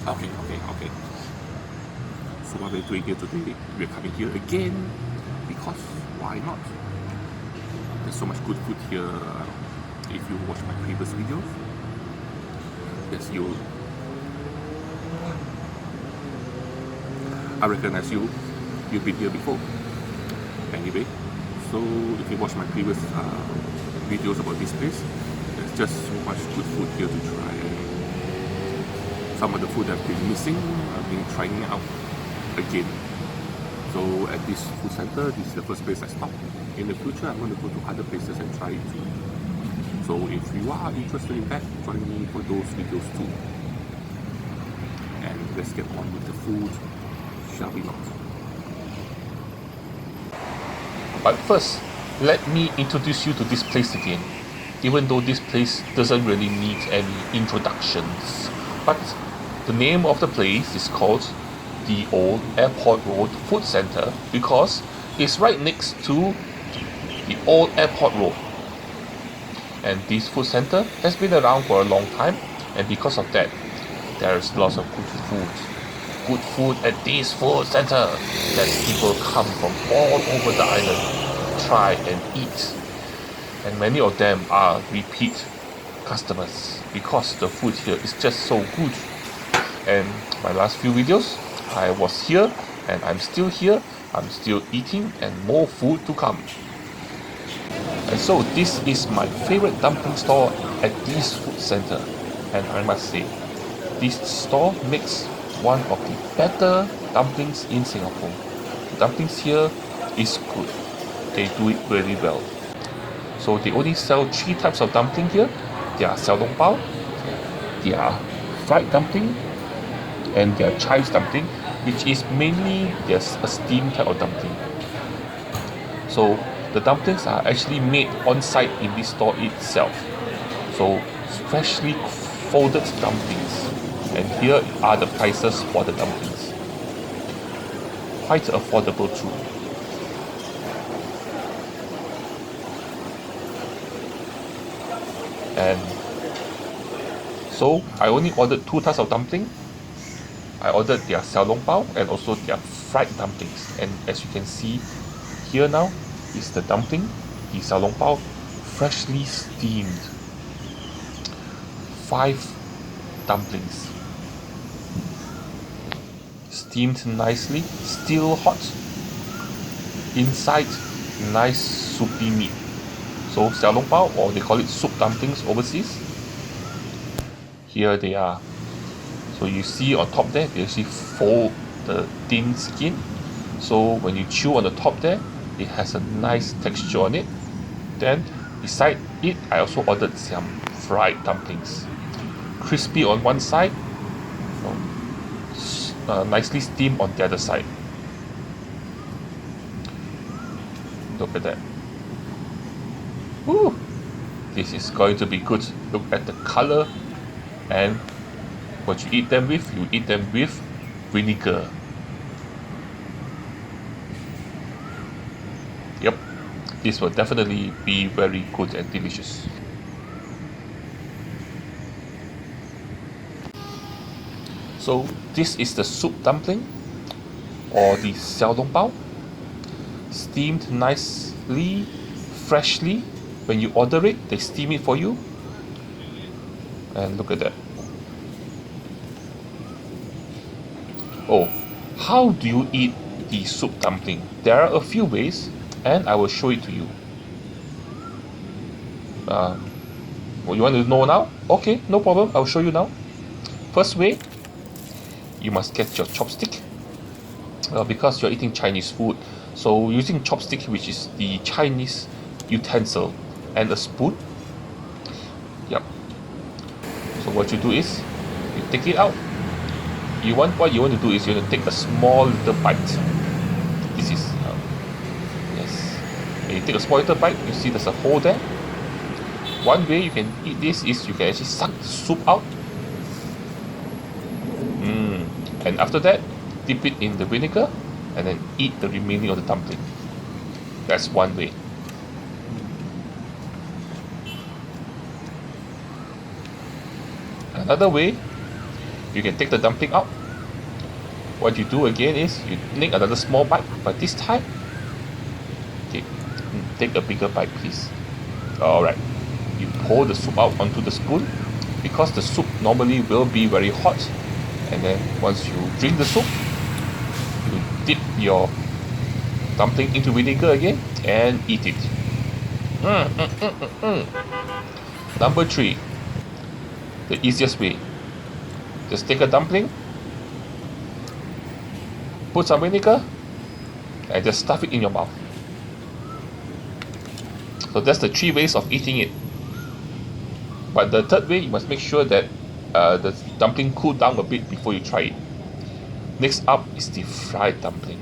Okay. So what we're doing here today, we're coming here again because why not? There's so much good food here. If you watch my previous videos, yes, I recognize you. You've been here before. Anyway, so if you watch my previous videos about this place, there's just so much good food here to try. Some of the food I've been missing, I've been trying it out again. So at this food center, this is the first place I stopped. In the future, I'm going to go to other places and try it too. So if you are interested in that, join me for those videos too. And let's get on with the food, shall we not? But first, let me introduce you to this place again, even though this place doesn't really need any introductions. But the name of the place is called the Old Airport Road Food Center because it's right next to the Old Airport Road. And this food center has been around for a long time, and because of that, there's lots of good food at this food center that people come from all over the island to try and eat. And many of them are repeat customers because the food here is just so good. And my last few videos, I was here and I'm still here, I'm still eating, and more food to come. And so this is my favorite dumpling store at this food center, and I must say, this store makes one of the better dumplings in Singapore. The dumplings here is good. They do it very well. So they only sell 3 types of dumpling here. There are Xiao Long Bao, there are Fried Dumpling, and their chives dumpling, which is mainly just a steamed type of dumpling. So the dumplings are actually made on site in this store itself. So freshly folded dumplings. And here are the prices for the dumplings. Quite affordable too. And so I only ordered 2 types of dumpling. I ordered their Xiao Long Bao and also their fried dumplings. And as you can see here now is the dumpling, the Xiao Long Bao, freshly steamed. 5 dumplings. Steamed nicely, still hot. Inside, nice soupy meat. So Xiao Long Bao, or they call it soup dumplings overseas. Here they are. So you see on top there, they actually fold the thin skin. So when you chew on the top there, it has a nice texture on it. Then beside it, I also ordered some fried dumplings. Crispy on one side, nicely steamed on the other side. Look at that. Woo! This is going to be good. Look at the color, and what you eat them with vinegar. Yep, this will definitely be very good and delicious. So this is the soup dumpling, or the Xiao Long Bao, steamed nicely, freshly. When you order it, they steam it for you. And look at that. Oh, how do you eat the soup dumpling? There are a few ways, and I will show it to you. You want to know now? Okay, no problem, I'll show you now. First way, you must get your chopstick. Because you're eating Chinese food, so using chopstick, which is the Chinese utensil, and a spoon. Yep. So what you do is, you take it out. What you want to do is you want to take a small little bite. This is yes. When you take a small little bite, you see there's a hole there. One way you can eat this is you can actually suck the soup out. And after that, dip it in the vinegar and then eat the remaining of the dumpling. That's one way. Another way, You can take the dumpling out. What you do again is you make another small bite, but this time, okay, take a bigger bite, please. Alright, you pour the soup out onto the spoon because the soup normally will be very hot, and then once you drink the soup, you dip your dumpling into vinegar again and eat it. Number 3, the easiest way. Just take a dumpling, put some vinegar, and just stuff it in your mouth. So that's the 3 ways of eating it. But the third way, you must make sure that the dumpling cool down a bit before you try it. Next up is the fried dumpling.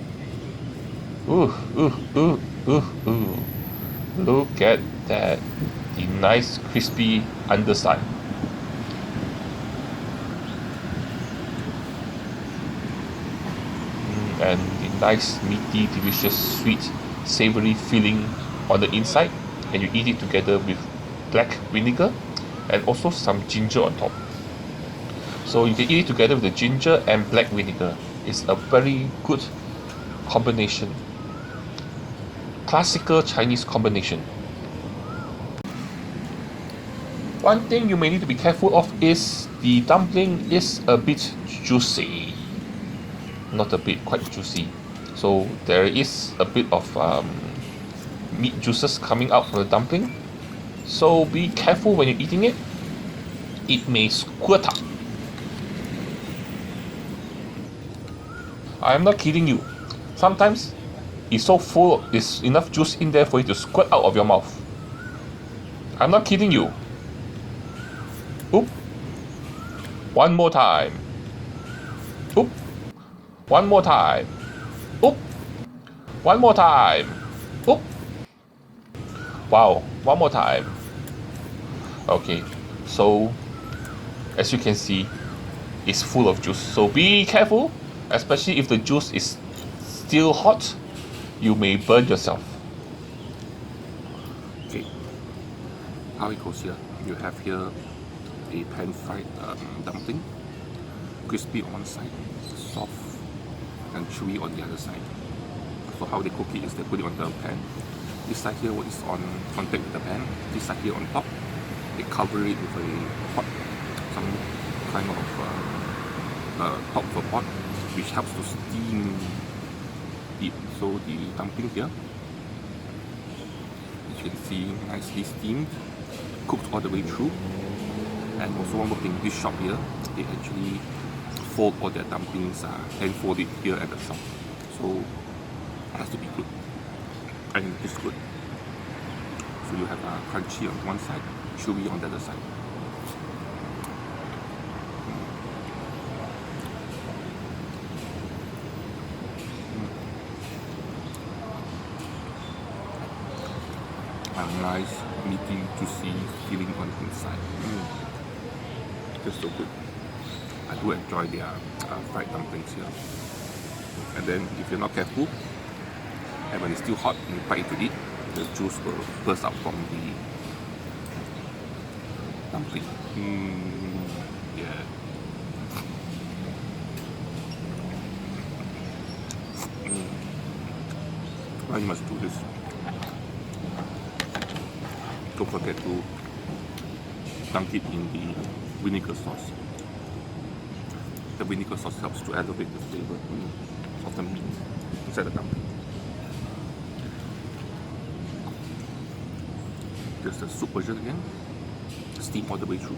Ooh, ooh, ooh, ooh, ooh. Look at that. The nice crispy underside. And the nice meaty, delicious, sweet, savory filling on the inside, and you eat it together with black vinegar and also some ginger on top. So you can eat it together with the ginger and black vinegar. It's a very good combination. Classical Chinese combination. One thing you may need to be careful of is the dumpling is a bit juicy. Not a bit, quite juicy. So there is a bit of meat juices coming out from the dumpling. So be careful when you're eating it. It may squirt out. I'm not kidding you. Sometimes it's so full, there's enough juice in there for you to squirt out of your mouth. I'm not kidding you. Oop. One more time. Oop. One more time. Oop. One more time. Oop. Wow. One more time. Okay. So, as you can see, it's full of juice. So be careful, especially if the juice is still hot. You may burn yourself. Okay, how it goes here, you have here a pan fried dumpling, crispy on one side, soft and chewy on the other side. So how they cook it is they put it on the pan. This side here is on contact with the pan, this side here on top, they cover it with a pot, some kind of top of a pot, which helps to steam it. So the dumpling here, you can see nicely steamed, cooked all the way through. And also one more thing, this shop here, they actually fold all their dumplings and fold it here at the shop. So it has to be good, and it's good. So you have crunchy on one side, chewy on the other side. A nice, meaty, juicy feeling on the inside. Just so good. I do enjoy their fried dumplings here. And then if you're not careful, and when it's still hot and you bite into it, the juice will burst out from the dumpling. Yeah. Well, you must do this. Don't forget to dunk it in the vinegar sauce. The vinegar sauce helps to elevate the flavor of the meat inside the dumpling. Here's the soup version again. Steam all the way through.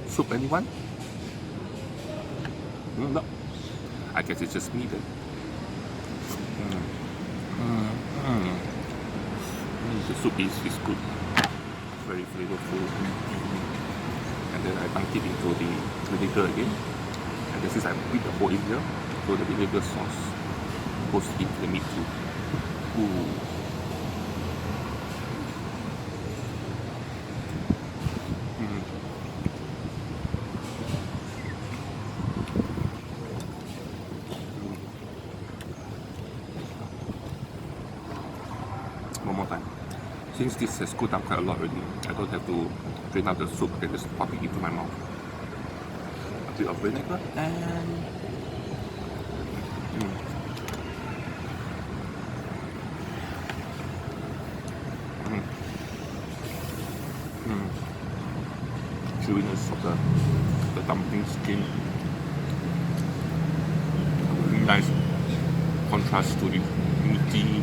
Soup, anyone? No. I guess it's just me then. The soup is good, very flavorful. And then I dunk it into the vinegar again. And this is I put the bowl in here, so the vinegar sauce goes into the meat too. Ooh. One more time. since this has cooled down quite a lot already, I don't have to drain out the soup. I can just pop it into my mouth. A bit of vinegar and chewiness of the dumpling skin. Really nice contrast to the meaty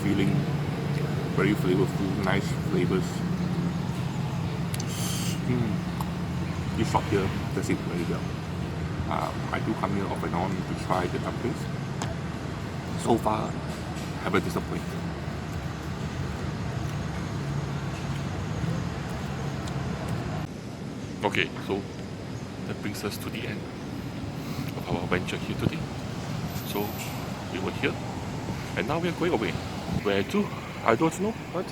feeling. Very flavorful, nice flavors. This shop here does it very well. I do come here off and on to try the dumplings. So far, haven't disappointed. Okay, so that brings us to the end of our adventure here today. So we were here, and now we are going away. Where to? I don't know, but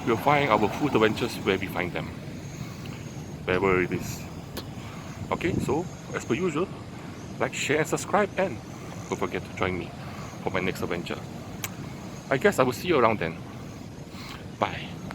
we'll find our food adventures where we find them, wherever it is. Okay, so as per usual, like, share and subscribe, and don't forget to join me for my next adventure. I guess I will see you around then. Bye.